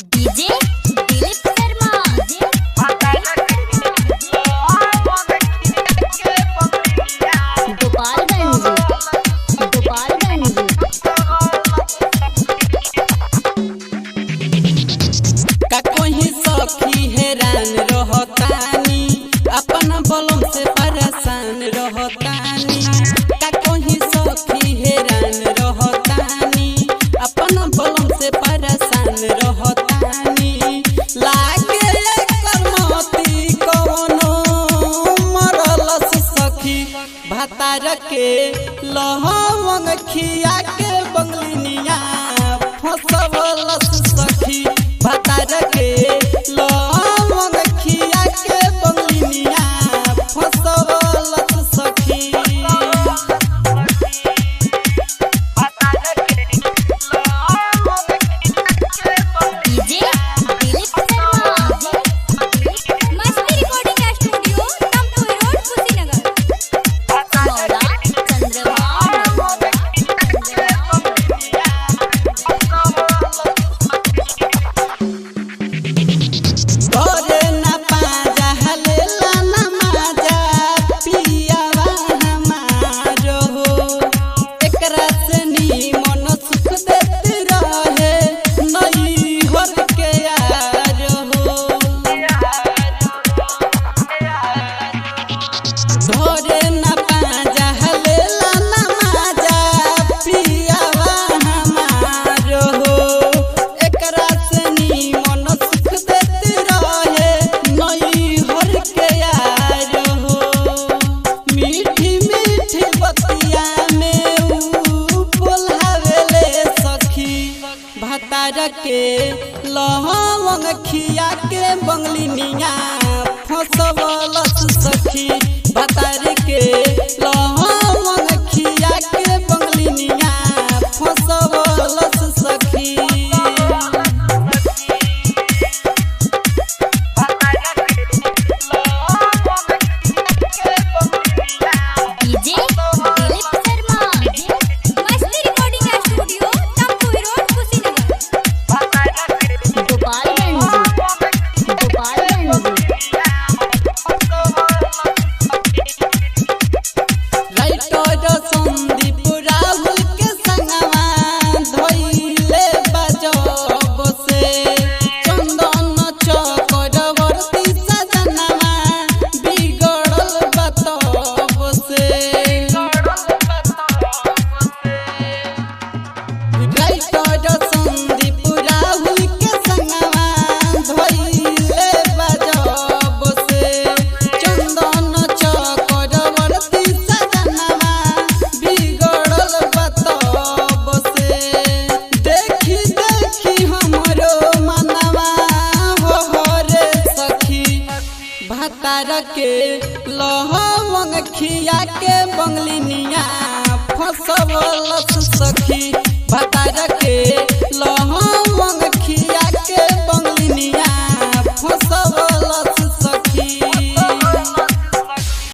DJ Dilip Sharma Gopalganj Gopalganj. का कोई सखी हैरान रहतानी अपन बलम से परेशान रहतानी। का कोई सखी हैरान रहतानी अपन बलम से परेशान रहतानी। लागे एकर मोती कवनो मरलस सखी भातार के लहंग खिया के बंगलिनिया फसवलस सखी भातार के लहंग खिया के बंगलिनिया फसवलस सखी। डीजे दिलीप शर्मा मस्ती recording studio Tampur road Kushinagar मौला घरे ना पाजा हलेला ना माजा पियावा हमारो एकरा से नीमन सुख देते रहे नई घर के यार हो। घरे ना पाजा हलेला ना माजा पियावा हमारो एकरा से नीमन सुख देते रहे नई घर के यार हो। मीठी मीठी बतिया में ऊ बोलावेले सखी भातार के लहंग खिया के बंगलिनिया फसवलस सखी भातार के लहंग खिया के बंगलिनिया फसवलस सखी। डीजे दिलीप शर्मा मस्ती recording studio Tampur road Kushinagar Gopalganj Gopalganj. Writer Sandeep Rahul के संगवा धइले बजब से चंदन चक्रवर्ती सजनवा बिगड़ल बतब से। राइटर संदीप राहुल के संगवा धइले बजब से चंदन चक्रवर्ती सजनवा बिगड़ल बतब से। देखी देखी हमरो मनवा हो रे सखी भातार के लहंग खिया के बंगलिनिया फसवलस सखी भातार के लहंग